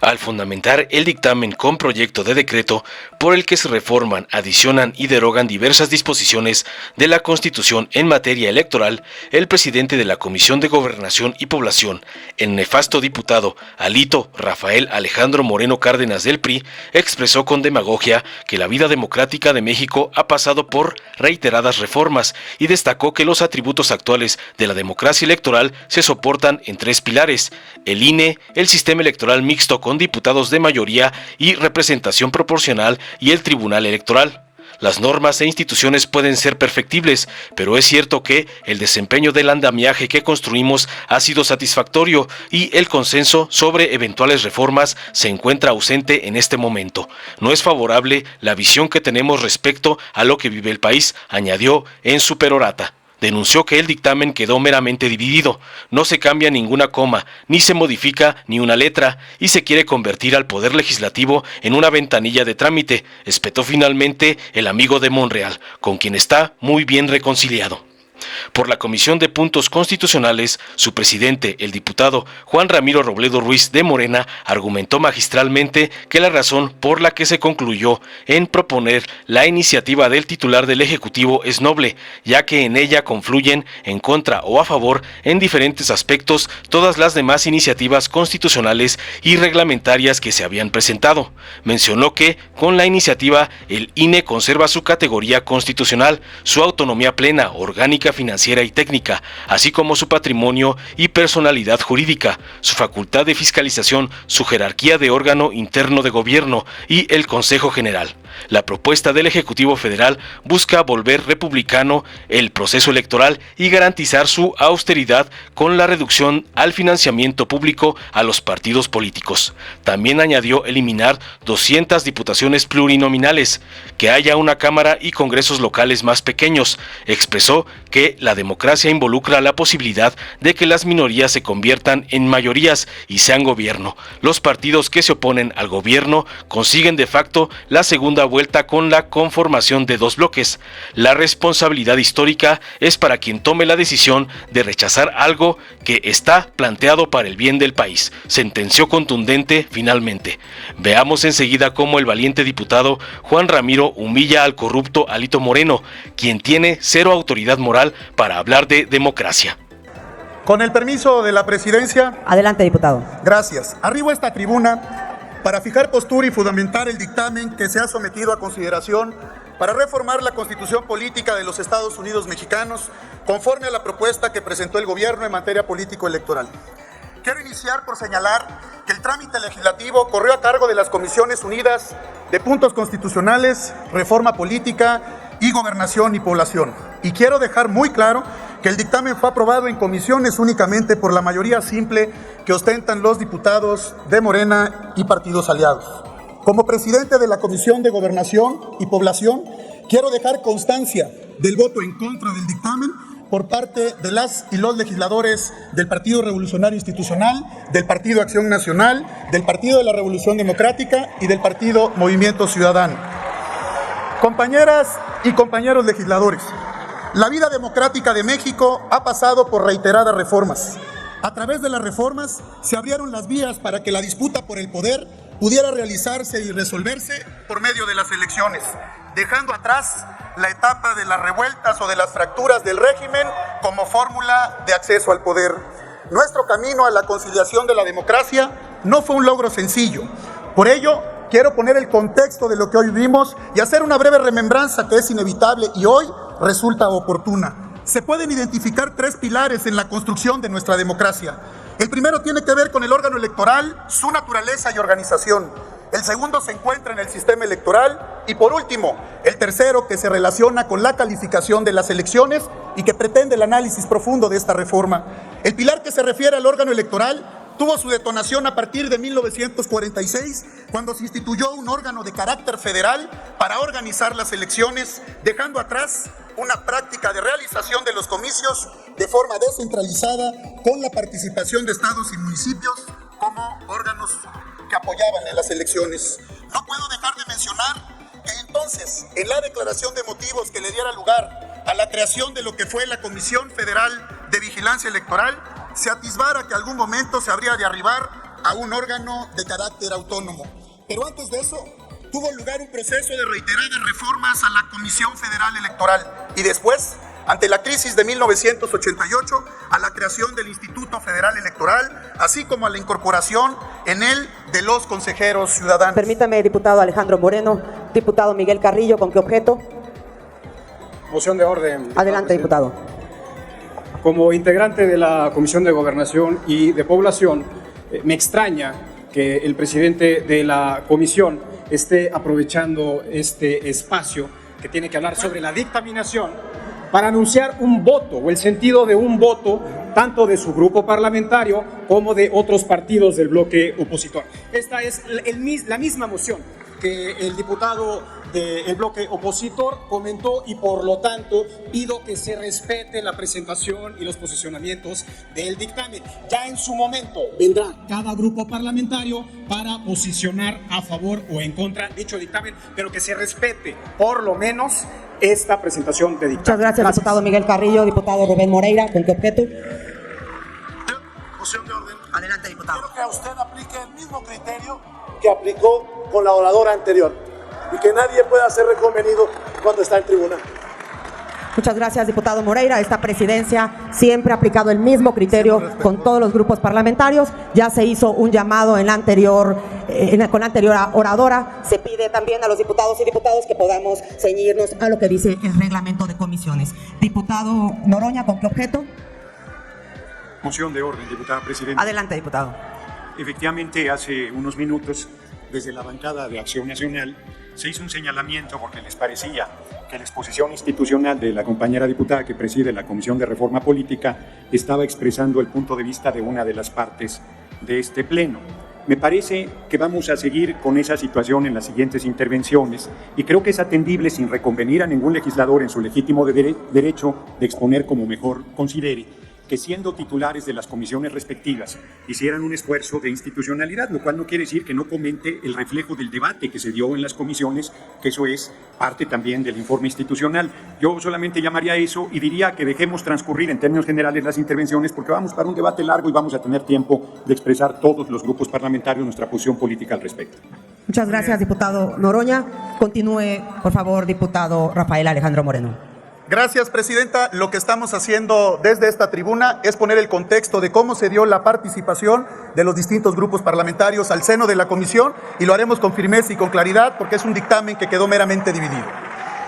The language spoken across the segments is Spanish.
Al fundamentar el dictamen con proyecto de decreto por el que se reforman, adicionan y derogan diversas disposiciones de la Constitución en materia electoral, el presidente de la Comisión de Gobernación y Población, el nefasto diputado Alito Rafael Alejandro Moreno Cárdenas del PRI, expresó con demagogia que la vida democrática de México ha pasado por reiteradas reformas y destacó que los atributos actuales de la democracia electoral se soportan en tres pilares: el INE, el sistema electoral mixto con diputados de mayoría y representación proporcional y el Tribunal Electoral. Las normas e instituciones pueden ser perfectibles, pero es cierto que el desempeño del andamiaje que construimos ha sido satisfactorio y el consenso sobre eventuales reformas se encuentra ausente en este momento. No es favorable la visión que tenemos respecto a lo que vive el país, añadió en su perorata. Denunció que el dictamen quedó meramente dividido, no se cambia ninguna coma, ni se modifica ni una letra, y se quiere convertir al Poder Legislativo en una ventanilla de trámite, espetó finalmente el amigo de Monreal, con quien está muy bien reconciliado. Por la Comisión de Puntos Constitucionales, su presidente, el diputado Juan Ramiro Robledo Ruiz de Morena, argumentó magistralmente que la razón por la que se concluyó en proponer la iniciativa del titular del Ejecutivo es noble, ya que en ella confluyen en contra o a favor en diferentes aspectos todas las demás iniciativas constitucionales y reglamentarias que se habían presentado. Mencionó que, con la iniciativa, el INE conserva su categoría constitucional, su autonomía plena, orgánica, financiera y técnica, así como su patrimonio y personalidad jurídica, su facultad de fiscalización, su jerarquía de órgano interno de gobierno y el Consejo General. La propuesta del Ejecutivo Federal busca volver republicano el proceso electoral y garantizar su austeridad con la reducción al financiamiento público a los partidos políticos. También añadió eliminar 200 diputaciones plurinominales, que haya una Cámara y congresos locales más pequeños. Expresó que la democracia involucra la posibilidad de que las minorías se conviertan en mayorías y sean gobierno. Los partidos que se oponen al gobierno consiguen de facto la segunda vuelta con la conformación de dos bloques. La responsabilidad histórica es para quien tome la decisión de rechazar algo que está planteado para el bien del país, sentenció contundente finalmente. Veamos enseguida cómo el valiente diputado Juan Ramiro humilla al corrupto Alito Moreno, quien tiene cero autoridad moral para hablar de democracia. Con el permiso de la presidencia. Adelante, diputado. Gracias. Arribo a esta tribuna para fijar postura y fundamentar el dictamen que se ha sometido a consideración para reformar la Constitución Política de los Estados Unidos Mexicanos conforme a la propuesta que presentó el gobierno en materia político-electoral. Quiero iniciar por señalar que el trámite legislativo corrió a cargo de las Comisiones Unidas de Puntos Constitucionales, Reforma Política y Gobernación y Población. Y quiero dejar muy claro que el dictamen fue aprobado en comisiones únicamente por la mayoría simple que ostentan los diputados de Morena y partidos aliados. Como presidente de la Comisión de Gobernación y Población, quiero dejar constancia del voto en contra del dictamen por parte de las y los legisladores del Partido Revolucionario Institucional, del Partido Acción Nacional, del Partido de la Revolución Democrática y del Partido Movimiento Ciudadano. Compañeras y compañeros legisladores, la vida democrática de México ha pasado por reiteradas reformas. A través de las reformas se abrieron las vías para que la disputa por el poder pudiera realizarse y resolverse por medio de las elecciones, dejando atrás la etapa de las revueltas o de las fracturas del régimen como fórmula de acceso al poder. Nuestro camino a la conciliación de la democracia no fue un logro sencillo. Por ello, quiero poner el contexto de lo que hoy vivimos y hacer una breve remembranza que es inevitable y hoy resulta oportuna. Se pueden identificar tres pilares en la construcción de nuestra democracia. El primero tiene que ver con el órgano electoral, su naturaleza y organización. El segundo se encuentra en el sistema electoral y por último, el tercero que se relaciona con la calificación de las elecciones y que pretende el análisis profundo de esta reforma. El pilar que se refiere al órgano electoral tuvo su detonación a partir de 1946, cuando se instituyó un órgano de carácter federal para organizar las elecciones, dejando atrás una práctica de realización de los comicios de forma descentralizada, con la participación de estados y municipios como órganos que apoyaban en las elecciones. No puedo dejar de mencionar que entonces, en la declaración de motivos que le diera lugar a la creación de lo que fue la Comisión Federal de Vigilancia Electoral, se atisbara que algún momento se habría de arribar a un órgano de carácter autónomo. Pero antes de eso, tuvo lugar un proceso de reiteradas reformas a la Comisión Federal Electoral y después, ante la crisis de 1988, a la creación del Instituto Federal Electoral, así como a la incorporación en él de los consejeros ciudadanos. Permítame, diputado Alejandro Moreno. Diputado Miguel Carrillo, ¿con qué objeto? Moción de orden. Adelante, diputado. Como integrante de la Comisión de Gobernación y de Población, me extraña que el presidente de la comisión esté aprovechando este espacio que tiene que hablar sobre la dictaminación para anunciar un voto o el sentido de un voto tanto de su grupo parlamentario como de otros partidos del bloque opositor. Esta es la misma moción que el diputado del bloque opositor comentó y por lo tanto pido que se respete la presentación y los posicionamientos del dictamen. Ya en su momento vendrá cada grupo parlamentario para posicionar a favor o en contra de dicho dictamen, pero que se respete por lo menos esta presentación de dictamen. Muchas gracias, diputado Miguel Carrillo. Diputado Rubén Moreira, ¿con qué objeto? Moción de orden. Adelante, diputado. Quiero que a usted aplique el mismo criterio que aplicó con la oradora anterior y que nadie pueda ser reconvenido cuando está en tribuna. Muchas gracias, diputado Moreira. Esta presidencia siempre ha aplicado el mismo criterio con todos los grupos parlamentarios. Ya se hizo un llamado con la anterior oradora. Se pide también a los diputados y diputadas que podamos ceñirnos a lo que dice el reglamento de comisiones. Diputado Noroña, ¿con qué objeto? Moción de orden, diputada presidenta. Adelante, diputado. Efectivamente, hace unos minutos, desde la bancada de Acción Nacional, se hizo un señalamiento porque les parecía que la exposición institucional de la compañera diputada que preside la Comisión de Reforma Política estaba expresando el punto de vista de una de las partes de este pleno. Me parece que vamos a seguir con esa situación en las siguientes intervenciones y creo que es atendible sin reconvenir a ningún legislador en su legítimo derecho de exponer como mejor considere, que siendo titulares de las comisiones respectivas hicieran un esfuerzo de institucionalidad, lo cual no quiere decir que no comente el reflejo del debate que se dio en las comisiones, que eso es parte también del informe institucional. Yo solamente llamaría a eso y diría que dejemos transcurrir en términos generales las intervenciones porque vamos para un debate largo y vamos a tener tiempo de expresar todos los grupos parlamentarios nuestra posición política al respecto. Muchas gracias, diputado Noroña. Continúe, por favor, diputado Rafael Alejandro Moreno. Gracias, presidenta. Lo que estamos haciendo desde esta tribuna es poner el contexto de cómo se dio la participación de los distintos grupos parlamentarios al seno de la comisión y lo haremos con firmeza y con claridad porque es un dictamen que quedó meramente dividido.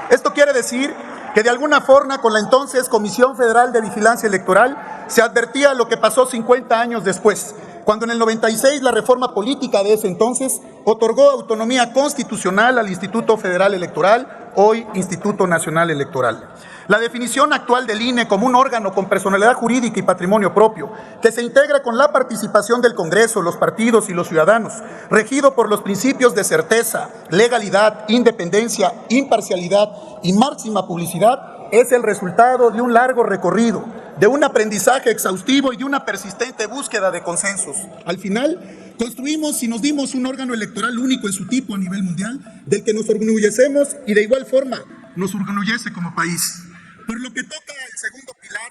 Esto quiere decir que de alguna forma con la entonces Comisión Federal de Vigilancia Electoral se advertía lo que pasó 50 años después, cuando en el 96 la reforma política de ese entonces otorgó autonomía constitucional al Instituto Federal Electoral, hoy Instituto Nacional Electoral. La definición actual del INE como un órgano con personalidad jurídica y patrimonio propio, que se integra con la participación del Congreso, los partidos y los ciudadanos, regido por los principios de certeza, legalidad, independencia, imparcialidad y máxima publicidad, es el resultado de un largo recorrido, de un aprendizaje exhaustivo y de una persistente búsqueda de consensos. Al final, construimos y nos dimos un órgano electoral único en su tipo a nivel mundial, del que nos enorgullecemos y de igual forma nos enorgullece como país. Por lo que toca el segundo pilar,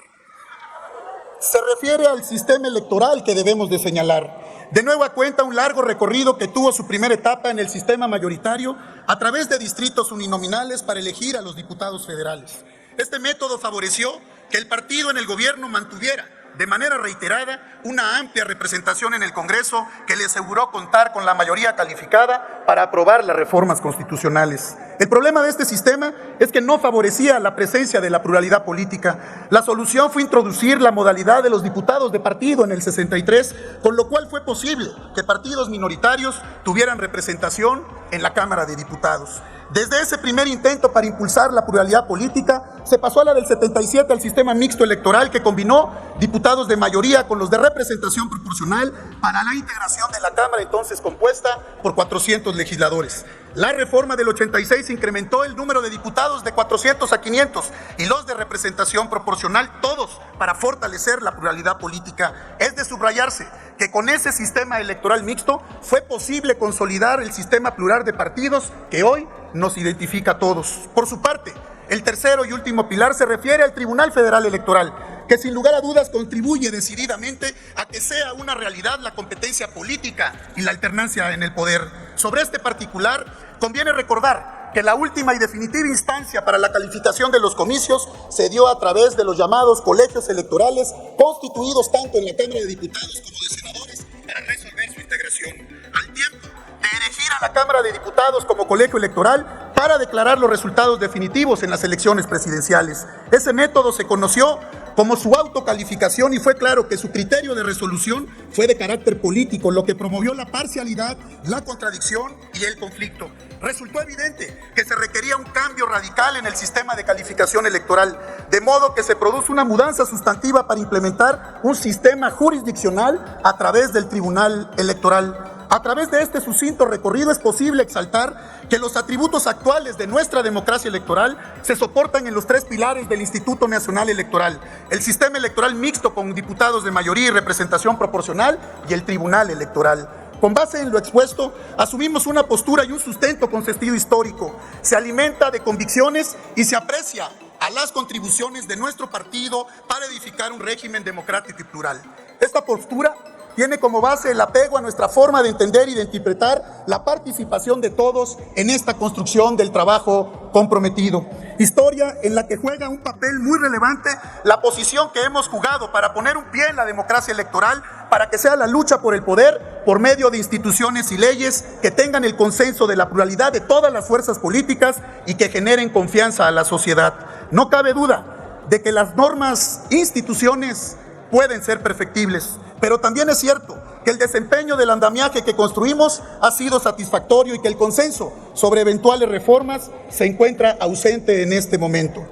se refiere al sistema electoral que debemos de señalar. De nueva cuenta, un largo recorrido que tuvo su primera etapa en el sistema mayoritario a través de distritos uninominales para elegir a los diputados federales. Este método favoreció que el partido en el gobierno mantuviera de manera reiterada una amplia representación en el Congreso que le aseguró contar con la mayoría calificada para aprobar las reformas constitucionales. El problema de este sistema es que no favorecía la presencia de la pluralidad política. La solución fue introducir la modalidad de los diputados de partido en el 63, con lo cual fue posible que partidos minoritarios tuvieran representación en la Cámara de Diputados. Desde ese primer intento para impulsar la pluralidad política, se pasó a la del 77 al sistema mixto electoral que combinó diputados de mayoría con los de representación proporcional para la integración de la Cámara entonces compuesta por 400 legisladores. La reforma del 86 incrementó el número de diputados de 400 a 500 y los de representación proporcional, todos para fortalecer la pluralidad política. Es de subrayarse que con ese sistema electoral mixto fue posible consolidar el sistema plural de partidos que hoy nos identifica a todos. Por su parte, el tercero y último pilar se refiere al Tribunal Federal Electoral, que sin lugar a dudas contribuye decididamente a que sea una realidad la competencia política y la alternancia en el poder. Sobre este particular, conviene recordar que la última y definitiva instancia para la calificación de los comicios se dio a través de los llamados colegios electorales, constituidos tanto en la Cámara de Diputados como de Senadores para resolver su integración. Al tiempo de elegir a la Cámara de Diputados como colegio electoral para declarar los resultados definitivos en las elecciones presidenciales. Ese método se conoció como su autocalificación y fue claro que su criterio de resolución fue de carácter político, lo que promovió la parcialidad, la contradicción y el conflicto. Resultó evidente que se requería un cambio radical en el sistema de calificación electoral, de modo que se produce una mudanza sustantiva para implementar un sistema jurisdiccional a través del Tribunal Electoral. A través de este sucinto recorrido es posible exaltar que los atributos actuales de nuestra democracia electoral se soportan en los tres pilares del Instituto Nacional Electoral: el sistema electoral mixto con diputados de mayoría y representación proporcional y el Tribunal Electoral. Con base en lo expuesto, asumimos una postura y un sustento con sentido histórico. Se alimenta de convicciones y se aprecia a las contribuciones de nuestro partido para edificar un régimen democrático y plural. Esta postura tiene como base el apego a nuestra forma de entender y de interpretar la participación de todos en esta construcción del trabajo comprometido. Historia en la que juega un papel muy relevante la posición que hemos jugado para poner un pie en la democracia electoral, para que sea la lucha por el poder por medio de instituciones y leyes que tengan el consenso de la pluralidad de todas las fuerzas políticas y que generen confianza a la sociedad. No cabe duda de que las normas, instituciones pueden ser perfectibles, pero también es cierto que el desempeño del andamiaje que construimos ha sido satisfactorio y que el consenso sobre eventuales reformas se encuentra ausente en este momento.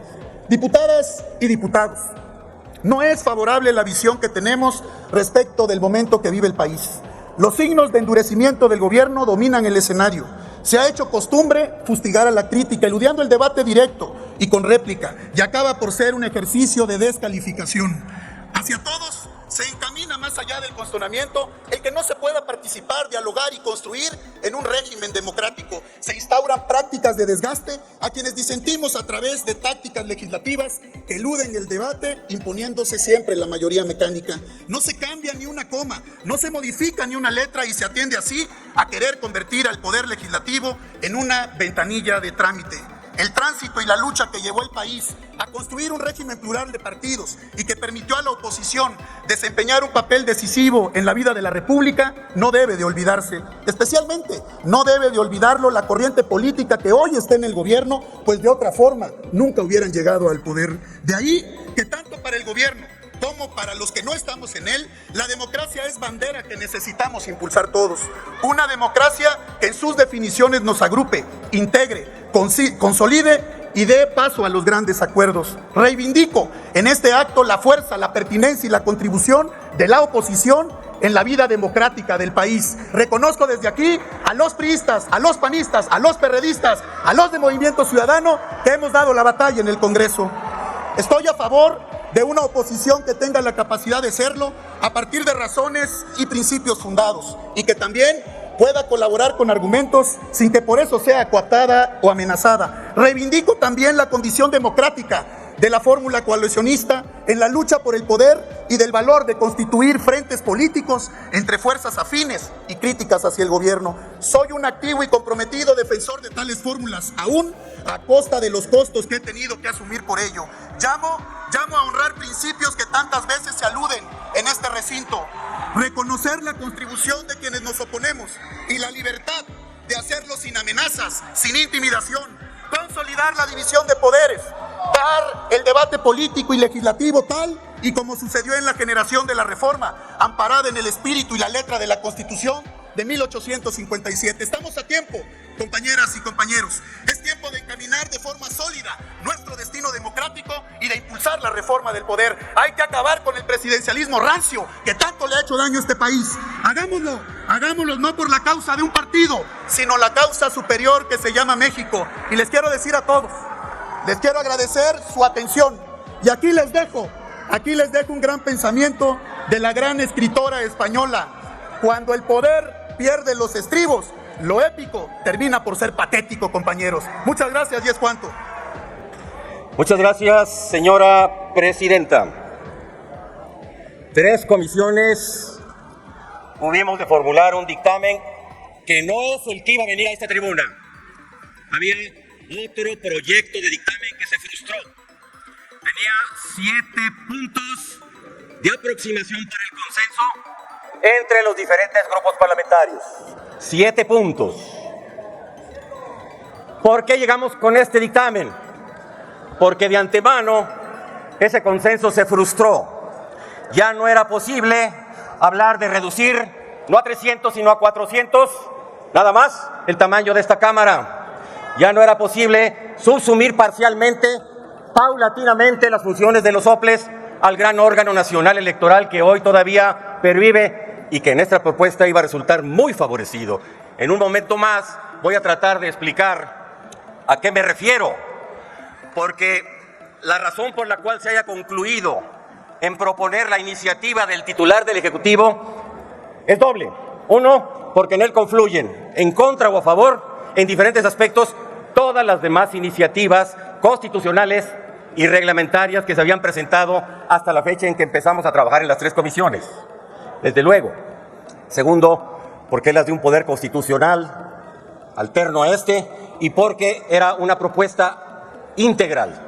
Diputadas y diputados, no es favorable la visión que tenemos respecto del momento que vive el país. Los signos de endurecimiento del gobierno dominan el escenario. Se ha hecho costumbre fustigar a la crítica, eludiendo el debate directo y con réplica, y acaba por ser un ejercicio de descalificación. Hacia todos se encamina, más allá del cuestionamiento, el que no se pueda participar, dialogar y construir en un régimen democrático. Se instauran prácticas de desgaste a quienes disentimos a través de tácticas legislativas que eluden el debate, imponiéndose siempre la mayoría mecánica. No se cambia ni una coma, no se modifica ni una letra y se atiende así a querer convertir al poder legislativo en una ventanilla de trámite. El tránsito y la lucha que llevó el país a construir un régimen plural de partidos y que permitió a la oposición desempeñar un papel decisivo en la vida de la República no debe de olvidarse. Especialmente no debe de olvidarlo la corriente política que hoy está en el gobierno, pues de otra forma nunca hubieran llegado al poder. De ahí que tanto para el gobierno como para los que no estamos en él, la democracia es bandera que necesitamos impulsar todos. Una democracia que en sus definiciones nos agrupe, integre, consolide y dé paso a los grandes acuerdos. Reivindico en este acto la fuerza, la pertinencia y la contribución de la oposición en la vida democrática del país. Reconozco desde aquí a los priistas, a los panistas, a los perredistas, a los de Movimiento Ciudadano que hemos dado la batalla en el Congreso. Estoy a favor de una oposición que tenga la capacidad de serlo a partir de razones y principios fundados y que también pueda colaborar con argumentos sin que por eso sea coartada o amenazada. Reivindico también la condición democrática de la fórmula coalicionista en la lucha por el poder y del valor de constituir frentes políticos entre fuerzas afines y críticas hacia el gobierno. Soy un activo y comprometido defensor de tales fórmulas, aún a costa de los costos que he tenido que asumir por ello. Llamo a honrar principios que tantas veces se aluden en este recinto. Reconocer la contribución de quienes nos oponemos y la libertad de hacerlo sin amenazas, sin intimidación. Consolidar la división de poderes, dar el debate político y legislativo tal y como sucedió en la generación de la reforma, amparada en el espíritu y la letra de la Constitución de 1857. Estamos a tiempo, compañeras y compañeros. Es tiempo de encaminar de forma sólida nuestro destino democrático y de impulsar la reforma del poder. Hay que acabar con el presidencialismo rancio que tanto le ha hecho daño a este país. Hagámoslo no por la causa de un partido, sino la causa superior que se llama México. Y les quiero decir a todos, les quiero agradecer su atención. Y aquí les dejo un gran pensamiento de la gran escritora española. Cuando el poder pierde los estribos, lo épico termina por ser patético, compañeros. Muchas gracias y es cuanto. Muchas gracias, señora presidenta. 3 comisiones pudimos de formular un dictamen que no es el que iba a venir a esta tribuna. Había otro proyecto de dictamen que se frustró. Tenía 7 puntos de aproximación para el consenso entre los diferentes grupos parlamentarios. 7 puntos. ¿Por qué llegamos con este dictamen? Porque de antemano ese consenso se frustró. Ya no era posible hablar de reducir no a 300 sino a 400, nada más el tamaño de esta Cámara. Ya no era posible subsumir parcialmente, paulatinamente las funciones de los OPLES al gran órgano nacional electoral que hoy todavía pervive y que en esta propuesta iba a resultar muy favorecido. En un momento más voy a tratar de explicar a qué me refiero, porque la razón por la cual se haya concluido en proponer la iniciativa del titular del Ejecutivo es doble. Uno, porque en él confluyen, en contra o a favor, en diferentes aspectos, todas las demás iniciativas constitucionales y reglamentarias que se habían presentado hasta la fecha en que empezamos a trabajar en las 3 comisiones. Desde luego. Segundo, porque las de un poder constitucional alterno a este y porque era una propuesta integral.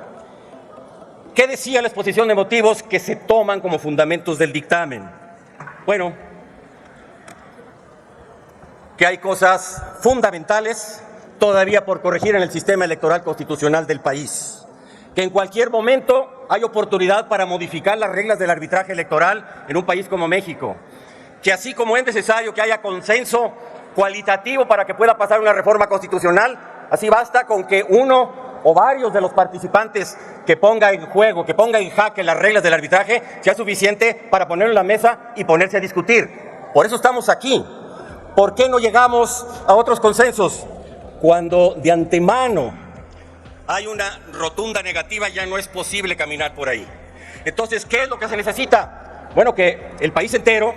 ¿Qué decía la exposición de motivos que se toman como fundamentos del dictamen? Bueno, que hay cosas fundamentales todavía por corregir en el sistema electoral constitucional del país, que en cualquier momento hay oportunidad para modificar las reglas del arbitraje electoral en un país como México, que así como es necesario que haya consenso cualitativo para que pueda pasar una reforma constitucional, así basta con que uno o varios de los participantes que ponga en juego, que ponga en jaque las reglas del arbitraje, sea suficiente para ponerlo en la mesa y ponerse a discutir. Por eso estamos aquí. ¿Por qué no llegamos a otros consensos? Cuando de antemano hay una rotunda negativa, ya no es posible caminar por ahí. Entonces, ¿qué es lo que se necesita? Bueno, que el país entero,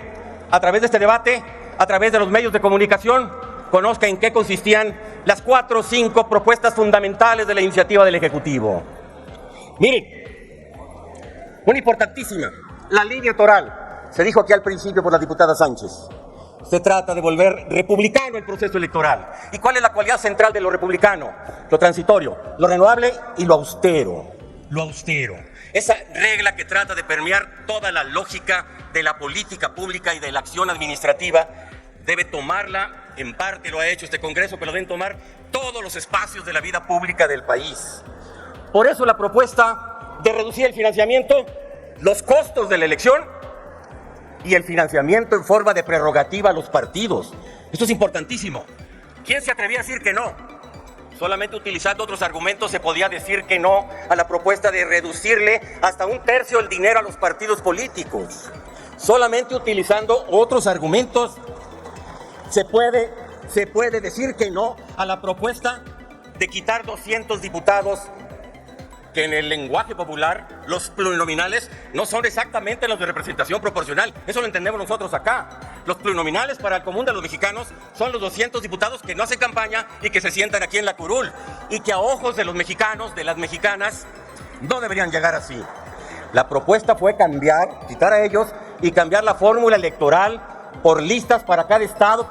a través de este debate, a través de los medios de comunicación, conozca en qué consistían las 4 o 5 propuestas fundamentales de la iniciativa del Ejecutivo. Miren, una importantísima, la línea electoral. Se dijo aquí al principio por la diputada Sánchez. Se trata de volver republicano el proceso electoral. ¿Y cuál es la cualidad central de lo republicano? Lo transitorio, lo renovable y lo austero. Lo austero. Esa regla que trata de permear toda la lógica de la política pública y de la acción administrativa debe tomarla, en parte lo ha hecho este Congreso, pero deben tomar todos los espacios de la vida pública del país. Por eso la propuesta de reducir el financiamiento, los costos de la elección y el financiamiento en forma de prerrogativa a los partidos. Esto es importantísimo. ¿Quién se atrevía a decir que no? Solamente utilizando otros argumentos se podía decir que no a la propuesta de reducirle hasta 1/3 el dinero a los partidos políticos. Solamente utilizando otros argumentos se puede decir que no a la propuesta de quitar 200 diputados, que en el lenguaje popular los plurinominales no son exactamente los de representación proporcional. Eso lo entendemos nosotros acá. Los plurinominales para el común de los mexicanos son los 200 diputados que no hacen campaña y que se sientan aquí en la curul y que a ojos de los mexicanos, de las mexicanas, no deberían llegar así. La propuesta fue quitar a ellos y cambiar la fórmula electoral por listas para cada estado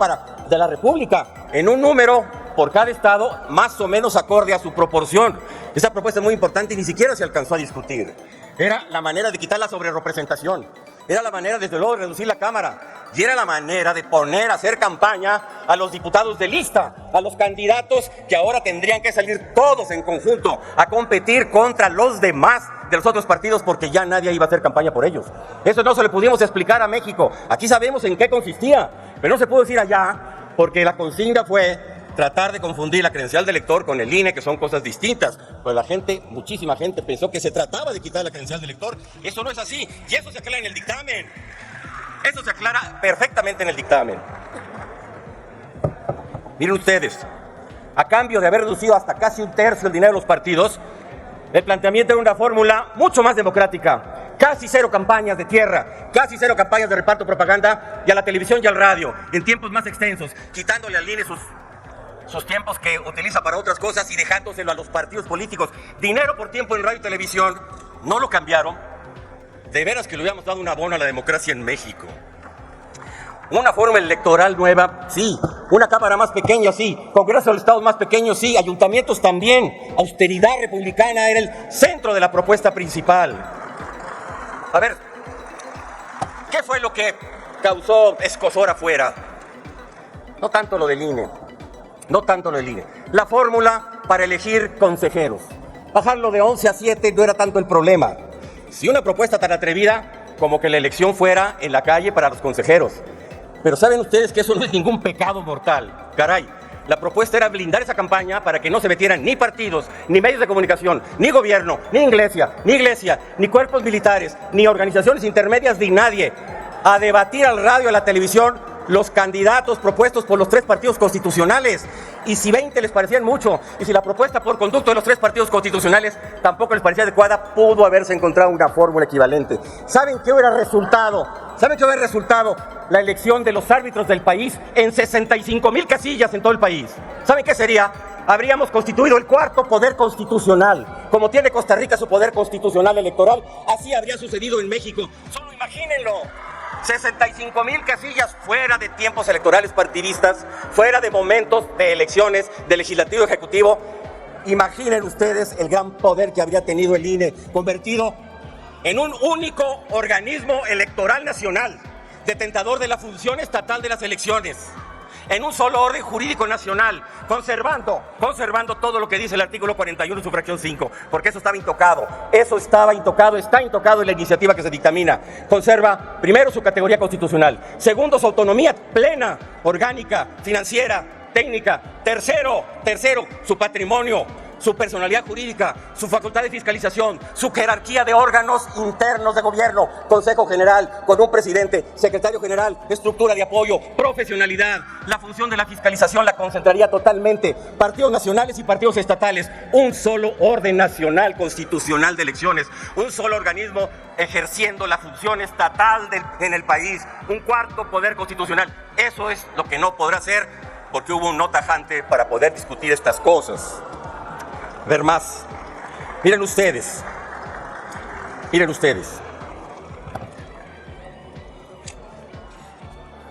de la República, en un número por cada estado más o menos acorde a su proporción. Esa propuesta es muy importante y ni siquiera se alcanzó a discutir. Era la manera de quitar la sobrerepresentación, era la manera desde luego de reducir la Cámara y era la manera de poner a hacer campaña a los diputados de lista, a los candidatos que ahora tendrían que salir todos en conjunto a competir contra los demás de los otros partidos porque ya nadie iba a hacer campaña por ellos. Eso no se le pudimos explicar a México. Aquí sabemos en qué consistía, pero no se pudo decir allá porque la consigna fue tratar de confundir la credencial de elector con el INE, que son cosas distintas. Pues la gente, muchísima gente pensó que se trataba de quitar la credencial de elector. Eso no es así y eso se aclara en el dictamen. Eso se aclara perfectamente en el dictamen. Miren ustedes, a cambio de haber reducido hasta casi 1/3 el dinero de los partidos, el planteamiento era una fórmula mucho más democrática. Casi 0 campañas de tierra, casi 0 campañas de reparto de propaganda y a la televisión y al radio, en tiempos más extensos, quitándole al INE sus tiempos que utiliza para otras cosas y dejándoselo a los partidos políticos. Dinero por tiempo en radio y televisión, no lo cambiaron. De veras que le hubiéramos dado un abono a la democracia en México. Una fórmula electoral nueva, sí. Una cámara más pequeña, sí. Congreso de los estados más pequeños, sí. Ayuntamientos también. Austeridad republicana era el centro de la propuesta principal. A ver, ¿qué fue lo que causó escozor afuera? No tanto lo del INE. No tanto lo del INE. La fórmula para elegir consejeros. Bajarlo de 11 a 7 no era tanto el problema. Si una propuesta tan atrevida como que la elección fuera en la calle para los consejeros. Pero saben ustedes que eso no es ningún pecado mortal. Caray, la propuesta era blindar esa campaña para que no se metieran ni partidos, ni medios de comunicación, ni gobierno, ni iglesia, ni cuerpos militares, ni organizaciones intermedias, ni nadie, a debatir al radio y a la televisión los candidatos propuestos por los 3 partidos constitucionales. Y si 20 les parecían mucho, y si la propuesta por conducto de los 3 partidos constitucionales tampoco les parecía adecuada, pudo haberse encontrado una fórmula equivalente. ¿Saben qué hubiera resultado? La elección de los árbitros del país en 65,000 casillas en todo el país. ¿Saben qué sería? Habríamos constituido el 4º poder constitucional. Como tiene Costa Rica su poder constitucional electoral, así habría sucedido en México. Solo imagínenlo. 65,000 casillas fuera de tiempos electorales partidistas, fuera de momentos de elecciones de legislativo y ejecutivo. Imaginen ustedes el gran poder que habría tenido el INE, convertido en un único organismo electoral nacional, detentador de la función estatal de las elecciones, en un solo orden jurídico nacional, conservando todo lo que dice el artículo 41, su fracción 5, porque eso estaba intocado, está intocado en la iniciativa que se dictamina. Conserva, primero, su categoría constitucional, segundo, su autonomía plena, orgánica, financiera, técnica, tercero, su patrimonio, su personalidad jurídica, su facultad de fiscalización, su jerarquía de órganos internos de gobierno, Consejo General, con un presidente, secretario general, estructura de apoyo, profesionalidad. La función de la fiscalización la concentraría totalmente partidos nacionales y partidos estatales, un solo orden nacional constitucional de elecciones, un solo organismo ejerciendo la función estatal en el país, un 4º poder constitucional. Eso es lo que no podrá ser, porque hubo un no tajante para poder discutir estas cosas. Ver más. Miren ustedes.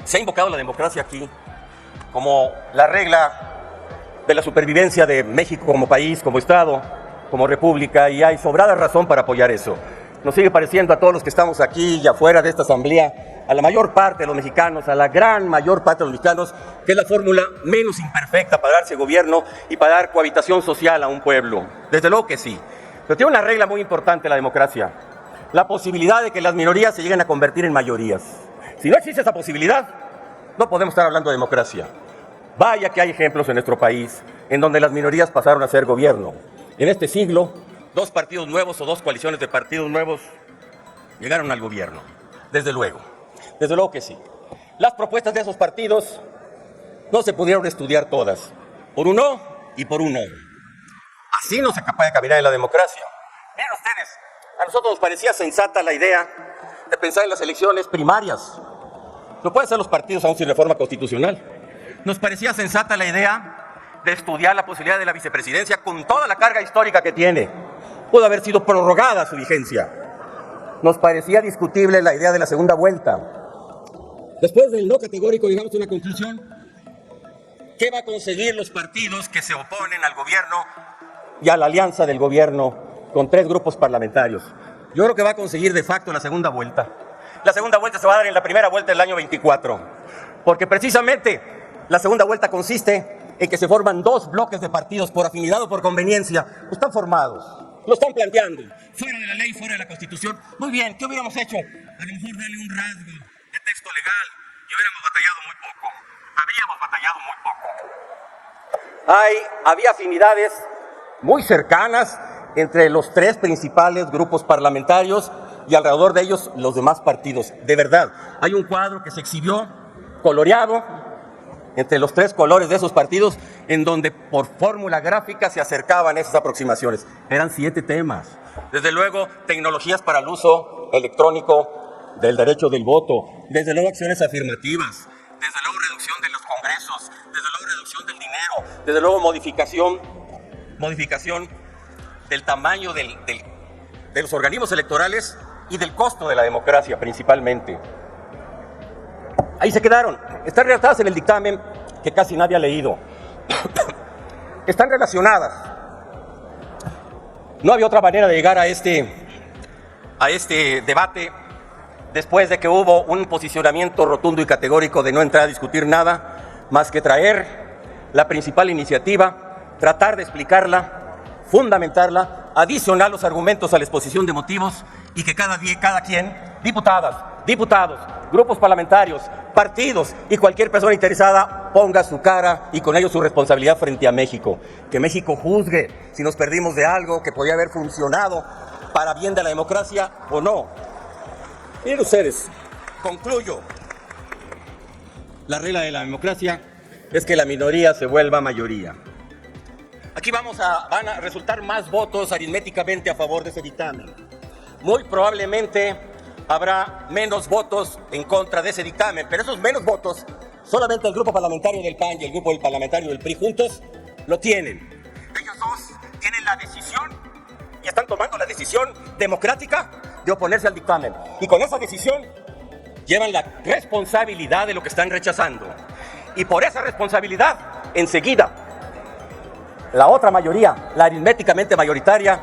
Se ha invocado la democracia aquí como la regla de la supervivencia de México como país, como Estado, como república, y hay sobrada razón para apoyar eso. Nos sigue pareciendo a todos los que estamos aquí y afuera de esta asamblea, a la mayor parte de los mexicanos, a la gran mayor parte de los mexicanos, que es la fórmula menos imperfecta para darse gobierno y para dar cohabitación social a un pueblo. Desde luego que sí. Pero tiene una regla muy importante la democracia: la posibilidad de que las minorías se lleguen a convertir en mayorías. Si no existe esa posibilidad, no podemos estar hablando de democracia. Vaya que hay ejemplos en nuestro país en donde las minorías pasaron a ser gobierno. En este siglo, 2 partidos nuevos o 2 coaliciones de partidos nuevos llegaron al gobierno. Desde luego que sí. Las propuestas de esos partidos no se pudieron estudiar todas, por un no y por un no. Así no se puede caminar en la democracia. Miren ustedes, a nosotros nos parecía sensata la idea de pensar en las elecciones primarias. Lo pueden hacer los partidos aún sin reforma constitucional. Nos parecía sensata la idea de estudiar la posibilidad de la vicepresidencia con toda la carga histórica que tiene. Pudo haber sido prorrogada su vigencia. Nos parecía discutible la idea de la segunda vuelta. Después del no categórico llegamos a una conclusión. ¿Qué va a conseguir los partidos que se oponen al gobierno y a la alianza del gobierno con 3 grupos parlamentarios? Yo creo que va a conseguir de facto la segunda vuelta. La segunda vuelta se va a dar en la primera vuelta del año 24, porque precisamente la segunda vuelta consiste en que se forman 2 bloques de partidos por afinidad o por conveniencia. Están formados, lo están planteando, fuera de la ley, fuera de la Constitución. Muy bien, ¿qué hubiéramos hecho? A lo mejor darle un rasgo de texto legal y habríamos batallado muy poco. Había afinidades muy cercanas entre los 3 principales grupos parlamentarios y alrededor de ellos los demás partidos. De verdad, hay un cuadro que se exhibió coloreado entre los 3 colores de esos partidos, en donde por fórmula gráfica se acercaban esas aproximaciones. Eran 7 temas. Desde luego, tecnologías para el uso electrónico del derecho del voto, desde luego acciones afirmativas, desde luego reducción de los congresos, desde luego reducción del dinero, desde luego modificación del tamaño de los organismos electorales y del costo de la democracia principalmente. Ahí se quedaron. Están redactadas en el dictamen que casi nadie ha leído. Están relacionadas. No había otra manera de llegar a este debate después de que hubo un posicionamiento rotundo y categórico de no entrar a discutir nada más que traer la principal iniciativa, tratar de explicarla, fundamentarla, adicionar los argumentos a la exposición de motivos y que cada quien, diputadas, diputados, grupos parlamentarios, partidos y cualquier persona interesada ponga su cara y con ello su responsabilidad frente a México. Que México juzgue si nos perdimos de algo que podía haber funcionado para bien de la democracia o no. Miren ustedes, concluyo. La regla de la democracia es que la minoría se vuelva mayoría. Aquí van a resultar más votos aritméticamente a favor de ese dictamen. Muy probablemente habrá menos votos en contra de ese dictamen, pero esos menos votos solamente el grupo parlamentario del PAN y el grupo parlamentario del PRI juntos lo tienen. Ellos dos tienen la decisión y están tomando la decisión democrática de oponerse al dictamen. Y con esa decisión llevan la responsabilidad de lo que están rechazando. Y por esa responsabilidad, enseguida, la otra mayoría, la aritméticamente mayoritaria,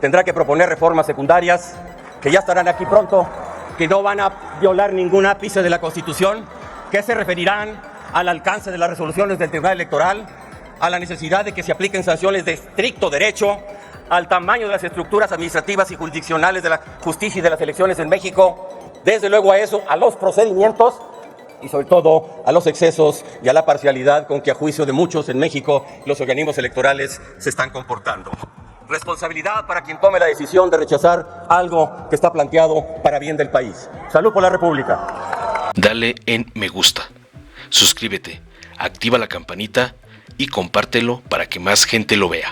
tendrá que proponer reformas secundarias que ya estarán aquí pronto, que no van a violar ningún ápice de la Constitución, que se referirán al alcance de las resoluciones del Tribunal Electoral, a la necesidad de que se apliquen sanciones de estricto derecho, al tamaño de las estructuras administrativas y jurisdiccionales de la justicia y de las elecciones en México, desde luego a eso, a los procedimientos y sobre todo a los excesos y a la parcialidad con que a juicio de muchos en México los organismos electorales se están comportando. Responsabilidad para quien tome la decisión de rechazar algo que está planteado para bien del país. Salud por la República. Dale en me gusta, suscríbete, activa la campanita y compártelo para que más gente lo vea.